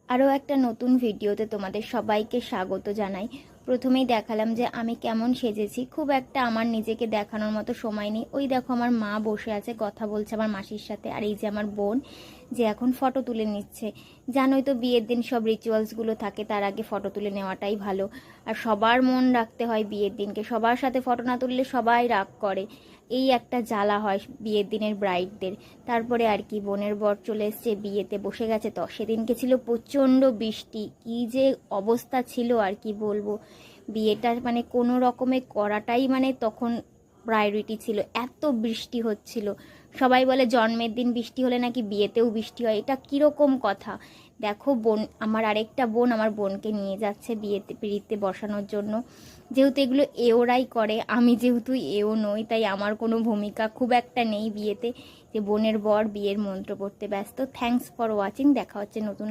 আরও একটা নতুন ভিডিওতে তোমাদের সবাইকে স্বাগত জানাই। প্রথমেই দেখালাম যে আমি কেমন সেজেছি। খুব একটা আমার নিজেকে দেখানোর মতো সময় নেই। ওই দেখো আমার মা বসে আছে, কথা বলছে আমার মাসির সাথে, আর এই যে আমার বোন যে এখন ফটো তুলে নিচ্ছে। জানোই তো বিয়ের দিন সব রিচুয়ালসগুলো থাকে, তার আগে ফটো তুলে নেওয়াটাই ভালো। আর সবার মন রাখতে হয় বিয়ের দিনকে, সবার সাথে ফটো না তুললে সবাই রাগ করে, এই একটা জ্বালা হয় বিয়ের দিনের ব্রাইডদের। তারপরে আর কি, বোনের বর চলে এসছে, বিয়েতে বসে গেছে। তো সেদিনকে ছিল প্রচণ্ড বৃষ্টি, কি যে অবস্থা ছিল আর কি বলবো। বিয়েটা মানে কোনো রকমে করাটাই মানে তখন প্রায়োরিটি ছিল, এত বৃষ্টি হচ্ছিল। সবাই বলে জন্মের দিন বৃষ্টি হলে নাকি বিয়েতেও বৃষ্টি হয়, এটা কীরকম কথা। দেখো বোন, আমার আরেকটা বোন আমার বোনকে নিয়ে যাচ্ছে বিয়েতে পিঁড়িতে বসানোর জন্য। যেহেতু এগুলো এওরাই করে, আমি যেহেতু এও নই, তাই আমার কোনো ভূমিকা খুব একটা নেই বিয়েতে। যে বোনের বর বিয়ের মন্ত্র পড়তে ব্যস্ত। থ্যাঙ্কস ফর ওয়াচিং, দেখা হচ্ছে নতুন